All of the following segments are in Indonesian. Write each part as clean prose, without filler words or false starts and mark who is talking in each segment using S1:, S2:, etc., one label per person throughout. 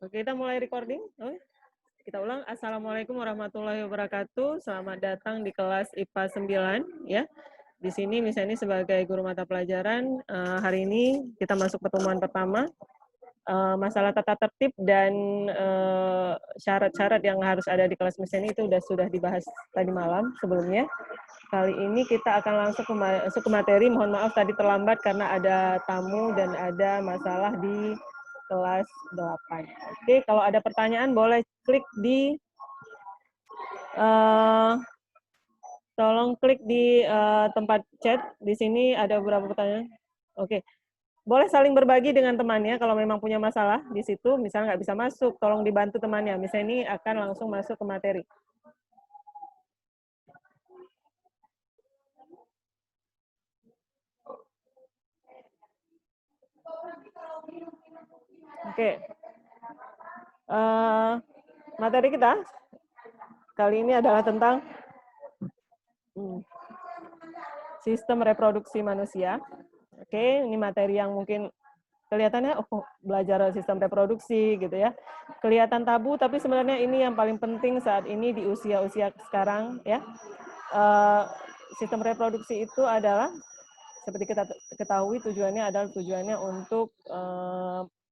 S1: Oke, kita mulai recording. Oh, kita ulang. Assalamualaikum warahmatullahi wabarakatuh. Selamat datang di kelas IPA 9 ya. Di sini misalnya sebagai guru mata pelajaran, hari ini kita masuk pertemuan pertama. Masalah tata tertib dan syarat-syarat yang harus ada di kelas misalnya itu sudah dibahas tadi malam sebelumnya. Kali ini kita akan langsung masuk ke materi. Mohon maaf tadi terlambat karena ada tamu dan ada masalah di kelas 8. Oke, kalau ada pertanyaan boleh klik di tolong klik di tempat chat. Di sini ada beberapa pertanyaan. Oke. Boleh saling berbagi dengan temannya kalau memang punya masalah di situ, misalnya nggak bisa masuk, tolong dibantu temannya. Misalnya ini akan langsung masuk ke materi. Oke. Materi kita kali ini adalah tentang sistem reproduksi manusia. Oke, ini materi yang mungkin kelihatannya belajar sistem reproduksi gitu ya. Kelihatan tabu, tapi sebenarnya ini yang paling penting saat ini di usia-usia sekarang ya. Sistem reproduksi itu adalah seperti kita ketahui tujuannya untuk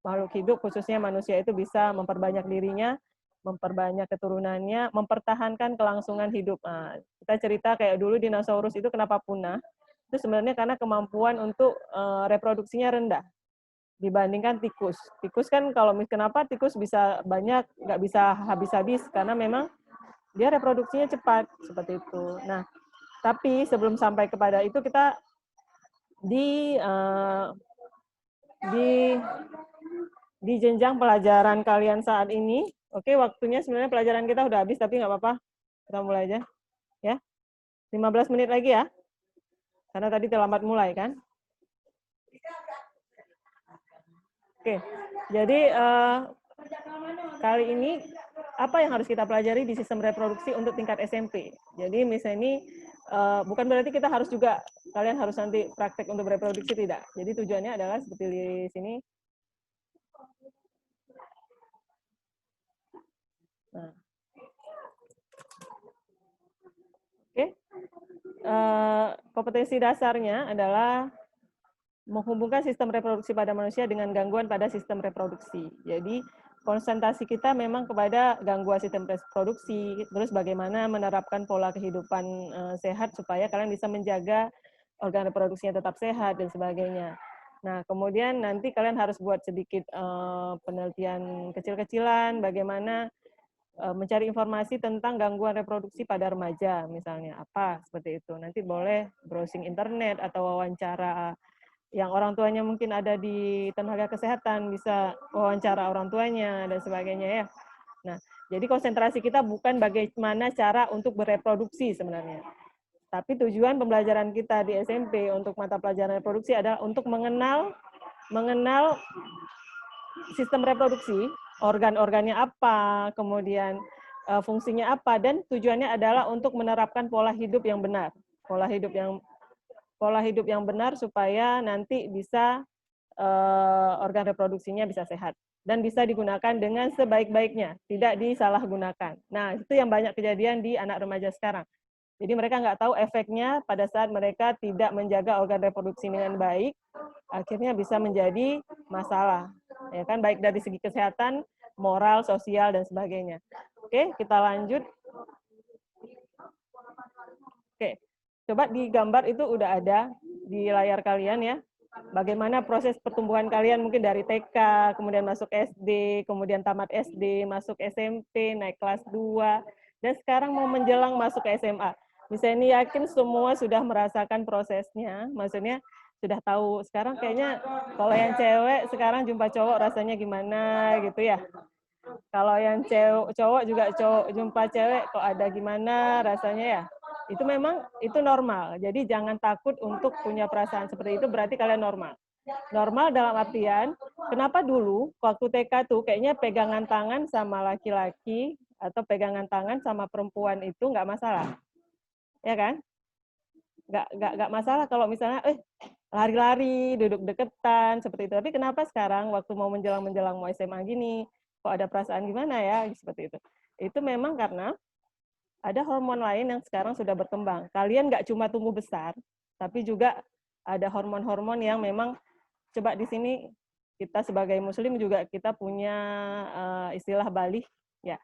S1: makhluk hidup khususnya manusia itu bisa memperbanyak dirinya, memperbanyak keturunannya, mempertahankan kelangsungan hidup. Nah, kita cerita kayak dulu dinosaurus itu kenapa punah? Itu sebenarnya karena kemampuan untuk reproduksinya rendah dibandingkan tikus. Tikus kan kenapa tikus bisa banyak, nggak bisa habis-habis karena memang dia reproduksinya cepat seperti itu. Nah, tapi sebelum sampai kepada itu kita di di jenjang pelajaran kalian saat ini. Oke, waktunya sebenarnya pelajaran kita udah habis tapi nggak apa-apa. Kita mulai aja ya. 15 menit lagi ya. Karena tadi terlambat mulai kan. Oke. Jadi kali ini apa yang harus kita pelajari di sistem reproduksi untuk tingkat SMP. Jadi misalnya ini bukan berarti kita harus juga kalian harus nanti praktek untuk reproduksi, tidak. Jadi tujuannya adalah seperti di sini. Nah. Oke. Kompetensi dasarnya adalah menghubungkan sistem reproduksi pada manusia dengan gangguan pada sistem reproduksi. Jadi konsentrasi kita memang kepada gangguan sistem reproduksi, terus bagaimana menerapkan pola kehidupan sehat supaya kalian bisa menjaga organ reproduksinya tetap sehat dan sebagainya. Nah, kemudian nanti kalian harus buat sedikit penelitian kecil-kecilan bagaimana mencari informasi tentang gangguan reproduksi pada remaja misalnya apa seperti itu. Nanti boleh browsing internet atau wawancara yang orang tuanya mungkin ada di tenaga kesehatan, bisa wawancara orang tuanya dan sebagainya ya. Nah, jadi konsentrasi kita bukan bagaimana cara untuk bereproduksi sebenarnya. Tapi tujuan pembelajaran kita di SMP untuk mata pelajaran reproduksi adalah untuk mengenal sistem reproduksi, organ-organnya apa, kemudian fungsinya apa, dan tujuannya adalah untuk menerapkan pola hidup yang benar. Pola hidup yang benar supaya nanti bisa organ reproduksinya bisa sehat dan bisa digunakan dengan sebaik-baiknya, tidak disalahgunakan. Nah, itu yang banyak kejadian di anak remaja sekarang. Jadi mereka nggak tahu efeknya pada saat mereka tidak menjaga organ reproduksi dengan baik, akhirnya bisa menjadi masalah. Ya kan, baik dari segi kesehatan, moral, sosial, dan sebagainya. Oke, kita lanjut. Oke, coba di gambar itu udah ada di layar kalian ya. Bagaimana proses pertumbuhan kalian mungkin dari TK, kemudian masuk SD, kemudian tamat SD, masuk SMP, naik kelas 2, dan sekarang mau menjelang masuk ke SMA. Misalnya ini yakin semua sudah merasakan prosesnya, maksudnya sudah tahu. Sekarang kayaknya kalau yang cewek sekarang jumpa cowok rasanya gimana gitu ya. Kalau yang cowok juga jumpa cewek kok ada gimana rasanya ya. Itu memang itu normal. Jadi jangan takut untuk punya perasaan seperti itu, berarti kalian normal. Normal dalam artian, kenapa dulu waktu TK tuh kayaknya pegangan tangan sama laki-laki atau pegangan tangan sama perempuan itu nggak masalah. Ya kan? Nggak masalah kalau misalnya lari-lari, duduk deketan seperti itu. Tapi kenapa sekarang waktu mau menjelang mau SMA gini, kok ada perasaan gimana ya, seperti itu. Itu memang karena ada hormon lain yang sekarang sudah berkembang. Kalian nggak cuma tumbuh besar, tapi juga ada hormon-hormon yang memang, coba di sini kita sebagai muslim juga kita punya istilah balih, ya.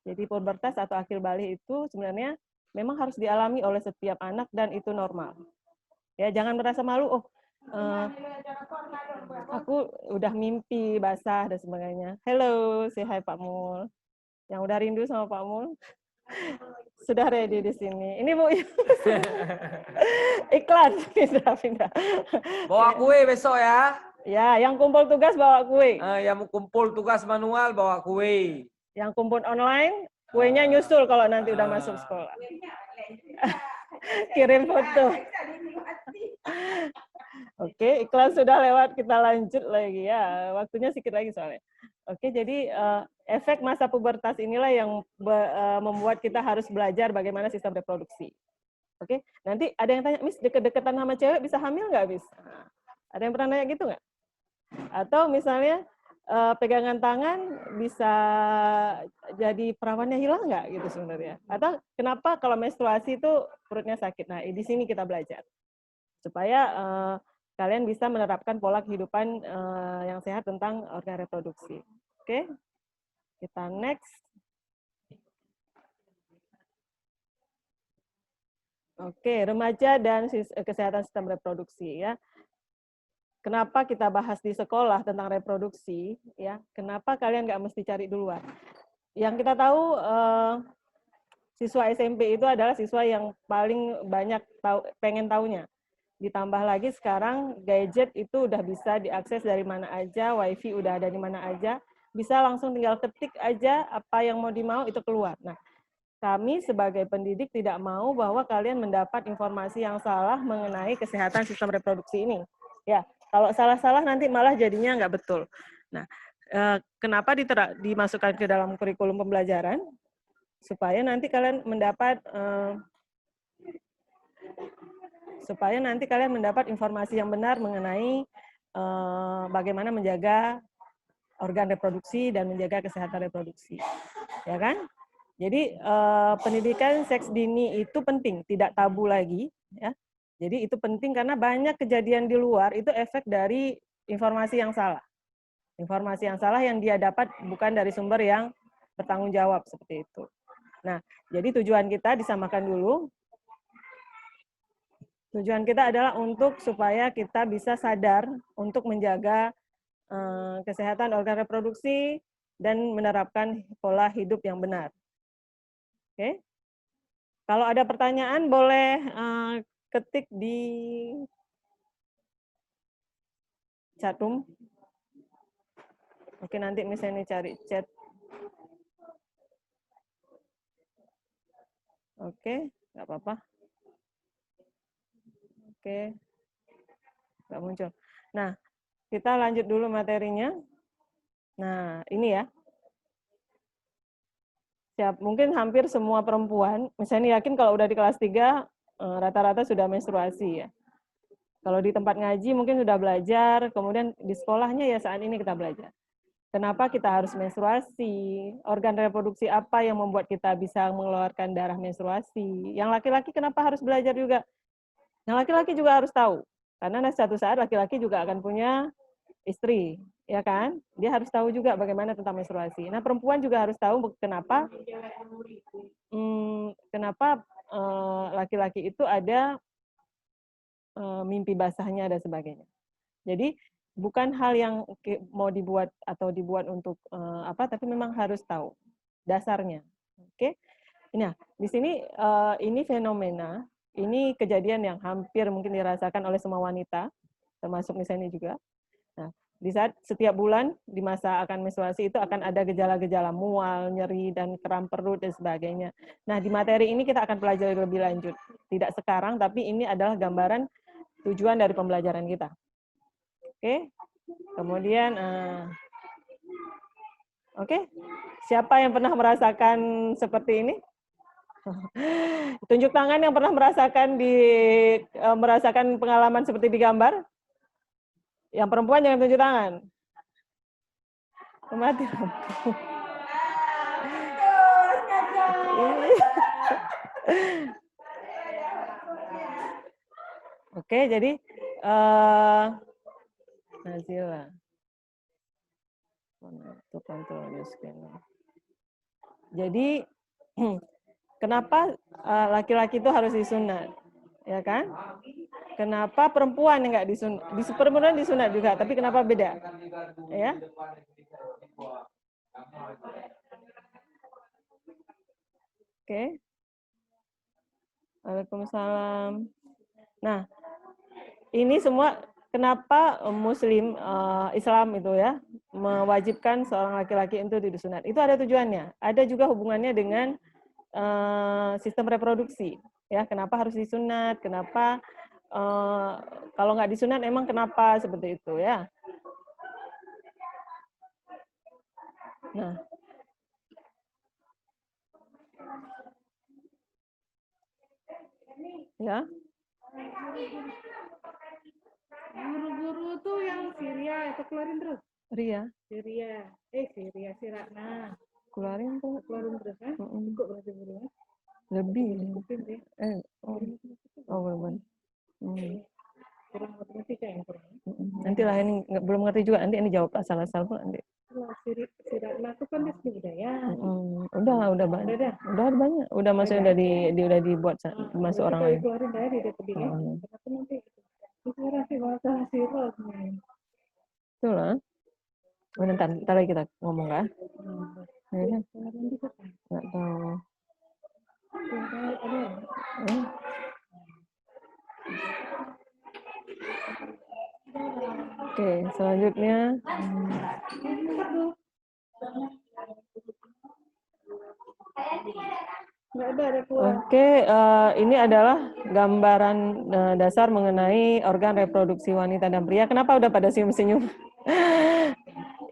S1: Jadi pubertas atau akhir balih itu sebenarnya memang harus dialami oleh setiap anak dan itu normal. Ya, jangan merasa malu, aku udah mimpi basah dan sebagainya. Hello, say hi Pak Mul. Yang udah rindu sama Pak Mul. Sudah ready di sini. Ini Bu. Iklan pindah.
S2: Bawa kue besok ya.
S1: Ya, yang kumpul tugas bawa kue.
S2: Yang kumpul tugas manual bawa kue.
S1: Yang kumpul online, kuenya nyusul kalau nanti udah masuk sekolah. Kirim foto. Oke, iklan sudah lewat, kita lanjut lagi ya. Waktunya sedikit lagi soalnya. Oke, jadi efek masa pubertas inilah yang membuat kita harus belajar bagaimana sistem reproduksi. Oke, nanti ada yang tanya, Miss, deket-deketan sama cewek bisa hamil nggak, Miss? Nah, ada yang pernah nanya gitu nggak? Atau misalnya pegangan tangan bisa jadi perawannya hilang nggak gitu sebenarnya? Atau kenapa kalau menstruasi itu perutnya sakit? Nah, di sini kita belajar supaya kalian bisa menerapkan pola kehidupan yang sehat tentang organ reproduksi. Oke, kita next. Oke, remaja dan kesehatan sistem reproduksi ya. Kenapa kita bahas di sekolah tentang reproduksi ya? Kenapa kalian nggak mesti cari duluan? Yang kita tahu siswa SMP itu adalah siswa yang paling banyak pengen taunya. Ditambah lagi sekarang gadget itu udah bisa diakses dari mana aja, wifi udah ada di mana aja, bisa langsung tinggal ketik aja apa yang mau dimau itu keluar. Nah, kami sebagai pendidik tidak mau bahwa kalian mendapat informasi yang salah mengenai kesehatan sistem reproduksi ini. Ya, kalau salah-salah nanti malah jadinya nggak betul. Nah, kenapa dimasukkan ke dalam kurikulum pembelajaran? Supaya nanti kalian mendapat informasi yang benar mengenai bagaimana menjaga organ reproduksi dan menjaga kesehatan reproduksi, ya kan? Jadi pendidikan seks dini itu penting, tidak tabu lagi, ya. Jadi itu penting karena banyak kejadian di luar itu efek dari informasi yang salah. Informasi yang salah yang dia dapat bukan dari sumber yang bertanggung jawab seperti itu. Nah, jadi tujuan kita disamakan dulu. Tujuan kita adalah untuk supaya kita bisa sadar untuk menjaga kesehatan organ reproduksi dan menerapkan pola hidup yang benar. Oke. Kalau ada pertanyaan boleh ketik di chat room. Oke, nanti misalnya cari chat. Oke, nggak apa-apa. Oke, nggak muncul. Nah, kita lanjut dulu materinya. Nah, ini ya. Siap, mungkin hampir semua perempuan, misalnya yakin kalau udah di kelas 3, rata-rata sudah menstruasi ya. Kalau di tempat ngaji mungkin sudah belajar, kemudian di sekolahnya ya saat ini kita belajar. Kenapa kita harus menstruasi? Organ reproduksi apa yang membuat kita bisa mengeluarkan darah menstruasi? Yang laki-laki kenapa harus belajar juga? Yang laki-laki juga harus tahu. Karena suatu saat laki-laki juga akan punya istri, ya kan? Dia harus tahu juga bagaimana tentang menstruasi. Nah, perempuan juga harus tahu kenapa laki-laki itu ada mimpi basahnya dan sebagainya. Jadi bukan hal yang mau dibuat atau dibuat untuk tapi memang harus tahu dasarnya. Oke. Nah, di sini ini fenomena, ini kejadian yang hampir mungkin dirasakan oleh semua wanita, termasuk misalnya juga. Nah, di saat setiap bulan di masa akan menstruasi itu akan ada gejala-gejala mual, nyeri, dan kram perut dan sebagainya. Nah, di materi ini kita akan pelajari lebih lanjut. Tidak sekarang, tapi ini adalah gambaran tujuan dari pembelajaran kita. Oke, kemudian, oke, siapa yang pernah merasakan seperti ini? Tunjuk tangan yang pernah merasakan pengalaman seperti di gambar. Yang perempuan jangan tunjuk tangan. Mati lampu. Oke, jadi Nazila. Itu kontrol screen. Jadi kenapa laki-laki itu harus disunat, ya kan? Kenapa perempuan nggak disunat? Perempuan disunat juga, tapi kenapa beda? Ya. Oke. Waalaikumsalam. Nah, ini semua kenapa Muslim Islam itu ya mewajibkan seorang laki-laki untuk disunat? Itu ada tujuannya. Ada juga hubungannya dengan sistem reproduksi. Ya, kenapa harus disunat? Kenapa kalau nggak disunat emang kenapa seperti itu ya? Nah, ya.
S3: Guru-guru tuh yang Syria itu keluarin terus.
S1: Ria.
S3: Syria, Sirakna.
S1: Keluarin tuh.
S3: Keluarin terus kan? Cukup berarti gurunya.
S1: Lebih.
S3: Cukupin deh.
S1: Oh belum.
S3: Kurang matematika yang kurang.
S1: Nanti lah ini belum ngerti juga, nanti ini jawab asal-asal pun nanti.
S3: Sirakna itu kan di budaya.
S1: Udah banyak. Udah banyak. Udah maksudnya udah dibuat masuk orang lain.
S3: Keluarin dari DPD ya. Kenapa nanti inspirasi bahasa sirot nih.
S1: Itulah. Ntar lagi kita ngomong kan? Ya kan? Nggak tahu. Oke, selanjutnya. Oke, ini adalah gambaran dasar mengenai organ reproduksi wanita dan pria. Kenapa udah pada senyum-senyum?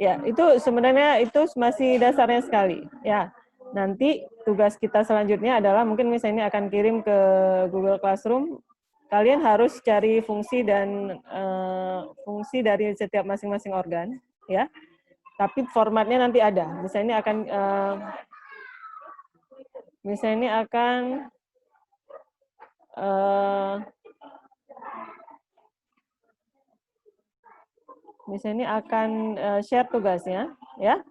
S1: Ya, itu sebenarnya itu masih dasarnya sekali. Ya, nanti tugas kita selanjutnya adalah mungkin misalnya ini akan kirim ke Google Classroom. Kalian harus cari fungsi dan fungsi dari setiap masing-masing organ, ya. Tapi formatnya nanti ada. Misalnya ini akan share tugasnya, ya,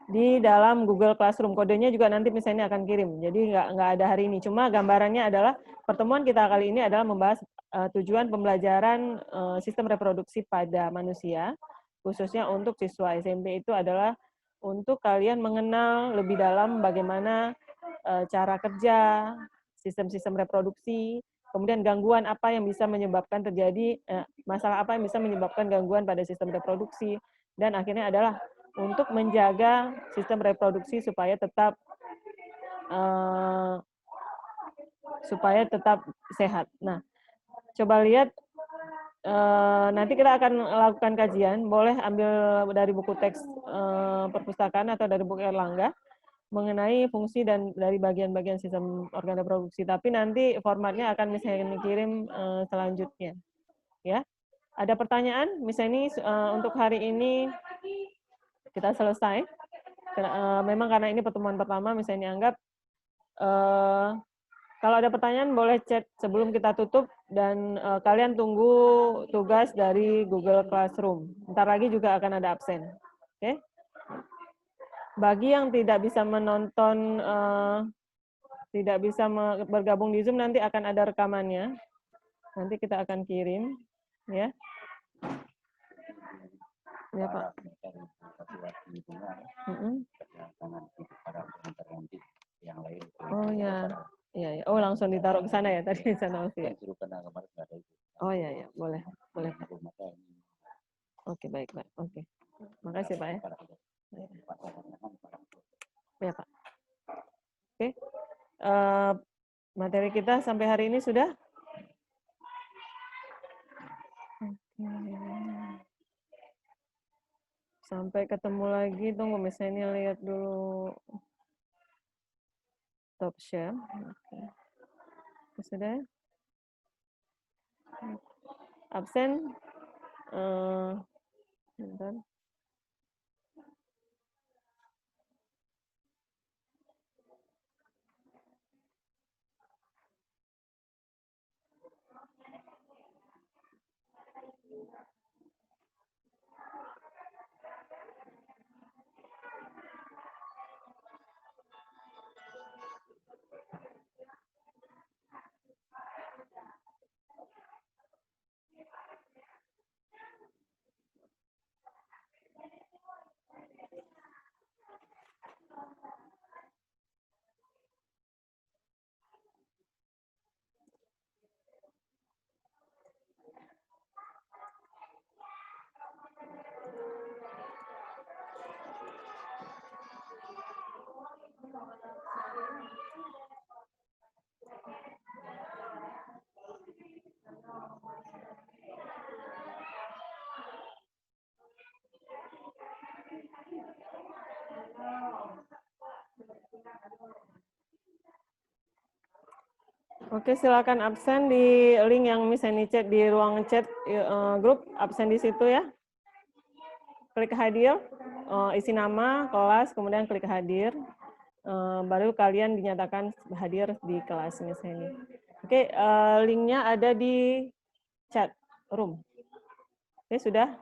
S1: di dalam Google Classroom. Kodenya juga nanti misalnya akan kirim. Jadi nggak ada hari ini. Cuma gambarannya adalah pertemuan kita kali ini adalah membahas tujuan pembelajaran sistem reproduksi pada manusia, khususnya untuk siswa SMP itu adalah untuk kalian mengenal lebih dalam bagaimana cara kerja sistem-sistem reproduksi, kemudian gangguan apa yang bisa menyebabkan terjadi, masalah apa yang bisa menyebabkan gangguan pada sistem reproduksi, dan akhirnya adalah untuk menjaga sistem reproduksi supaya tetap sehat. Nah, coba lihat, nanti kita akan lakukan kajian, boleh ambil dari buku teks perpustakaan atau dari buku Erlangga, mengenai fungsi dan dari bagian-bagian sistem organ reproduksi. Tapi nanti formatnya akan misalnya dikirim selanjutnya. Ya, ada pertanyaan? Misalnya ini untuk hari ini kita selesai. Memang karena ini pertemuan pertama, misalnya anggap kalau ada pertanyaan boleh chat sebelum kita tutup dan kalian tunggu tugas dari Google Classroom. Ntar lagi juga akan ada absen. Oke? Bagi yang tidak bisa menonton, tidak bisa bergabung di Zoom, nanti akan ada rekamannya. Nanti kita akan kirim, ya. Ya, Pak. Oh ya, ya. Oh langsung ditaruh ke sana ya tadi di sana ya. Oh ya, boleh. Oke, baik. Oke, makasih Pak ya. Ya Pak. Oke, materi kita sampai hari ini sudah. Sampai ketemu lagi, tunggu misalnya lihat dulu top share. Oke. Sudah? Absen? Bentar. Oke, silakan absen di link yang Miss Eni chat di ruang chat grup, absen di situ ya. Klik hadir, isi nama, kelas, kemudian klik hadir. Baru kalian dinyatakan hadir di kelas Miss Eni. Oke, linknya ada di chat room. Oke, sudah?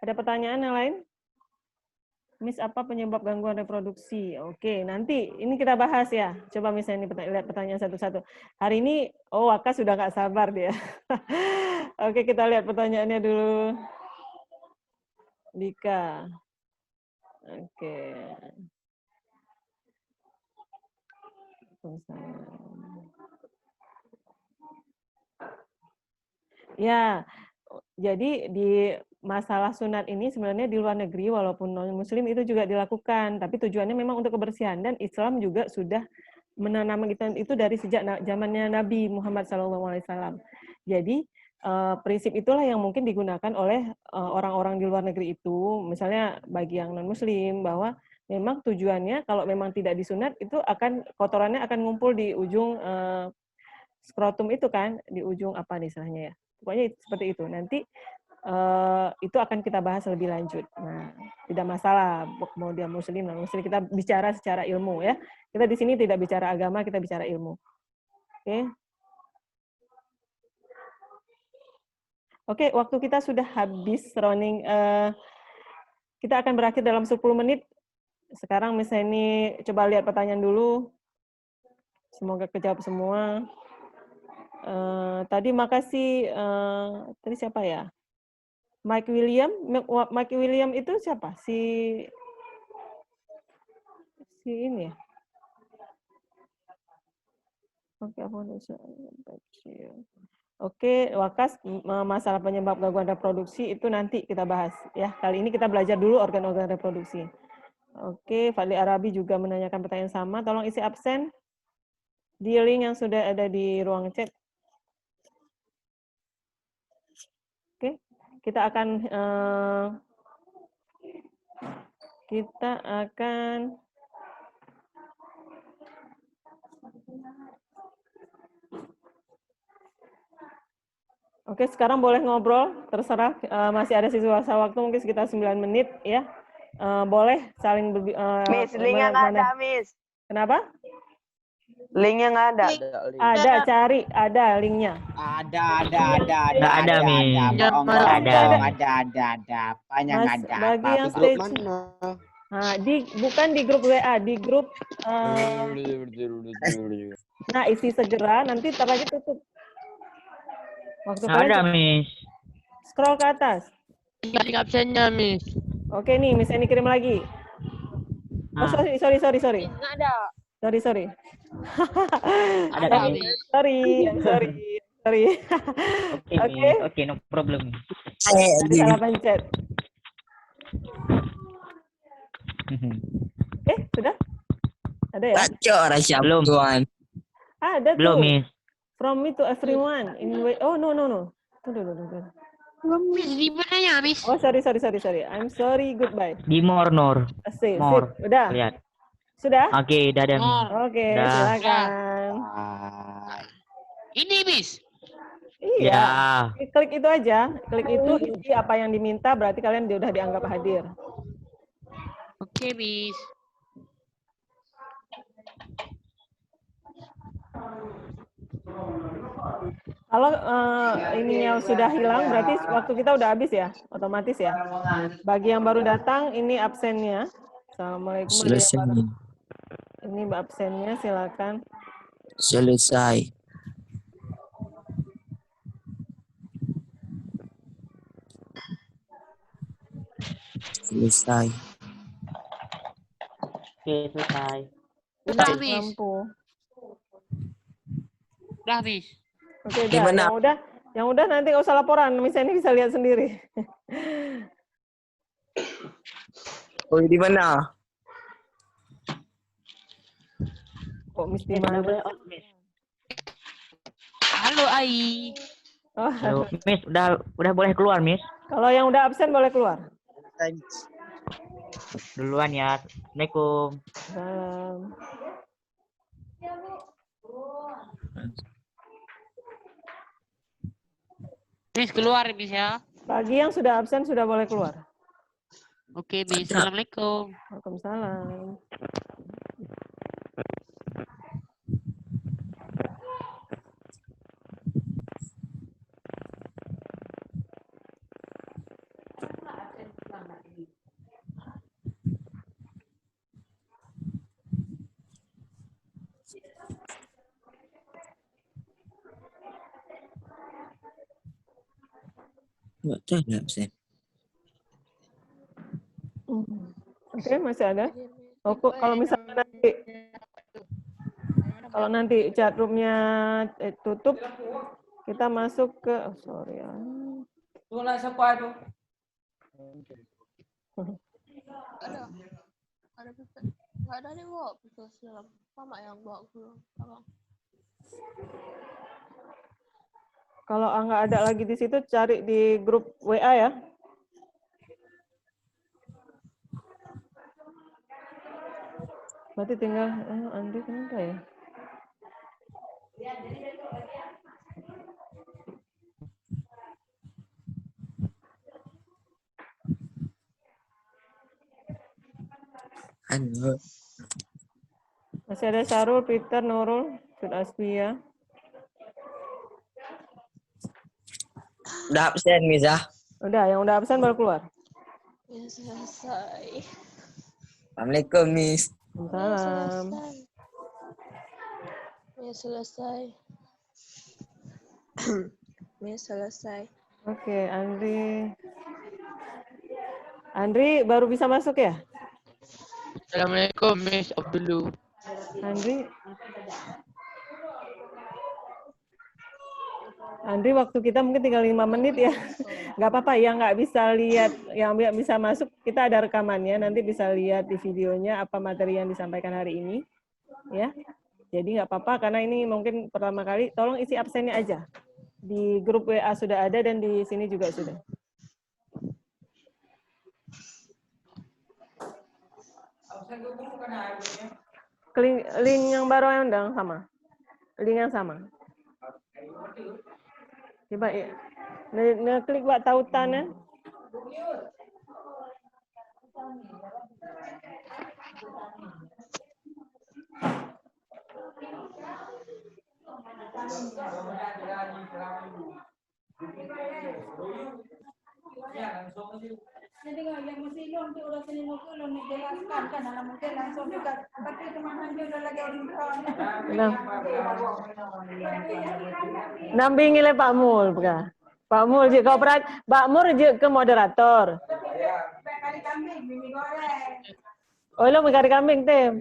S1: Ada pertanyaan yang lain? Miss, apa penyebab gangguan reproduksi? Oke, nanti ini kita bahas ya. Coba Miss ini lihat pertanyaan satu-satu. Hari ini, Waka sudah nggak sabar dia. Oke, kita lihat pertanyaannya dulu. Dika. Oke. Ya, jadi di masalah sunat ini sebenarnya di luar negeri walaupun non muslim itu juga dilakukan, tapi tujuannya memang untuk kebersihan dan Islam juga sudah menanamkan itu dari sejak zamannya Nabi Muhammad SAW. Jadi prinsip itulah yang mungkin digunakan oleh orang-orang di luar negeri itu, misalnya bagi yang non muslim bahwa memang tujuannya kalau memang tidak disunat itu akan kotorannya akan ngumpul di ujung skrotum itu kan, di ujung apa nih istilahnya ya. Pokoknya seperti itu. Nanti itu akan kita bahas lebih lanjut. Nah, tidak masalah mau dia muslim non muslim, kita bicara secara ilmu ya. Kita di sini tidak bicara agama, kita bicara ilmu. Oke. Oke, waktu kita sudah habis running. Kita akan berakhir dalam 10 menit. Sekarang misalnya ini coba lihat pertanyaan dulu. Semoga kejawab semua. Tadi makasih. Tadi siapa ya? Mike William itu siapa? Si ini ya? Oke, Oke, Wakas, masalah penyebab gangguan reproduksi itu nanti kita bahas ya. Kali ini kita belajar dulu organ-organ reproduksi. Oke, Fadli Arabi juga menanyakan pertanyaan sama. Tolong isi absen di link yang sudah ada di ruang chat. Oke, kita akan Oke, sekarang boleh ngobrol, terserah. Masih ada sisa waktu mungkin sekitar 9 menit ya. Boleh saling
S4: Miss, linknya nggak ada, Miss.
S1: Kenapa?
S4: Linknya nggak ada.
S1: Ada, cari, ada linknya.
S5: Ada,
S6: Mi.
S5: ada. Apanya nggak ada?
S1: Bagi yang
S5: Grup
S1: stage
S5: mana?
S1: Nah, bukan di grup WA, di grup. Nah, isi segera, nanti ntar lagi tutup. Waktu
S6: Ada, Miss.
S1: Scroll ke atas.
S6: Link absennya, Miss.
S1: Oke nih, Miss ini kirim lagi. Oh, sorry.
S4: Nggak ada.
S1: Sorry.
S6: Ada, Miss.
S1: Sorry.
S6: Oke, no problem.
S1: Tadi salah pencet. Sudah? Ada ya?
S6: Belum.
S1: Ada tuh.
S6: Belum, Miss.
S1: From me to everyone. Oh, no. Tunggu.
S6: Miss, di mana ya, Miss?
S1: Oh, sorry. I'm sorry, goodbye.
S6: Di More.
S1: Sip.
S6: More.
S1: Udah?
S6: Lihat.
S1: Sudah?
S6: Oke, dadah, Miss.
S1: Oke,
S6: Dah.
S1: silakan.
S6: Ini, Miss.
S1: Iya.
S6: Ya.
S1: Klik itu aja. Klik itu, isi apa yang diminta, berarti kalian udah dianggap hadir.
S6: Oke, Miss.
S1: Kalau ininya sudah hilang, berarti waktu kita udah habis ya, otomatis ya. Bagi yang baru datang, ini absennya. Assalamualaikum.
S7: Selesai.
S1: Ini absennya, silakan.
S7: Selesai.
S6: Oke, selesai.
S1: Udah, lampu.
S6: Udah, Miss.
S1: Oke, udah. Yang udah nanti nggak usah laporan, misalnya bisa lihat sendiri.
S7: Oh, di mana?
S1: Kok Miss di mana?
S6: Halo, Ai.
S1: Oh,
S6: Halo, Miss, udah boleh keluar, Miss.
S1: kalau yang udah absen boleh keluar.
S6: Duluan ya. Assalamualaikum.
S1: Salam.
S6: Miss keluar Miss ya.
S1: Bagi yang sudah absen sudah boleh keluar.
S6: Oke Miss. Assalamualaikum.
S1: Waalaikumsalam.
S7: Nggak ada absen.
S1: Oke, masih ada. Oh, kalau misalnya nanti chat roomnya tutup, kita masuk ke sorry ya.
S2: Tuh nak siapa tu?
S3: Ada pipet. Nggak ada nih, bawa pipet dalam. Mama yang bawa pulang. Abang.
S1: Kalau nggak ada lagi di situ, cari di grup WA ya. Berarti tinggal, Andi kenapa ya?
S7: Anu.
S1: Masih ada Sarul, Peter, Nurul, Sud Asmia.
S7: Udah absen, Miss ya?
S1: Udah, yang udah absen baru keluar.
S3: Ya selesai.
S7: Assalamualaikum, Miss.
S1: Salam.
S3: Ya selesai. Ya selesai.
S1: Oke, Andri baru bisa masuk ya?
S6: Assalamualaikum Miss Abdullu.
S1: Andri, waktu kita mungkin tinggal 5 menit ya. Nggak apa-apa, yang nggak bisa lihat, yang nggak bisa masuk, kita ada rekamannya, nanti bisa lihat di videonya apa materi yang disampaikan hari ini. Ya, jadi nggak apa-apa, karena ini mungkin pertama kali, tolong isi absennya aja. Di grup WA sudah ada dan di sini juga sudah. Link yang baru yang undang sama. Link yang sama. Coba ya. Klik buat tautan ya.
S8: Jadi yang mesti untuk udah sini nuku lo dijelaskan kan mungkin langsung juga tapi teman dia udah lagi orang
S1: Nampingi le Pak Mul bukan. Pak Mul je kau perat, Pak Mul je ke moderator.
S8: kali kambing mimi goreng.
S1: Oh lo mengkari kambing tem.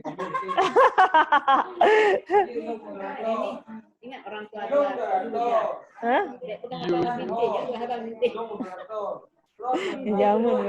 S8: Ingat orang tua dulu ya.
S1: Hah? Jamun.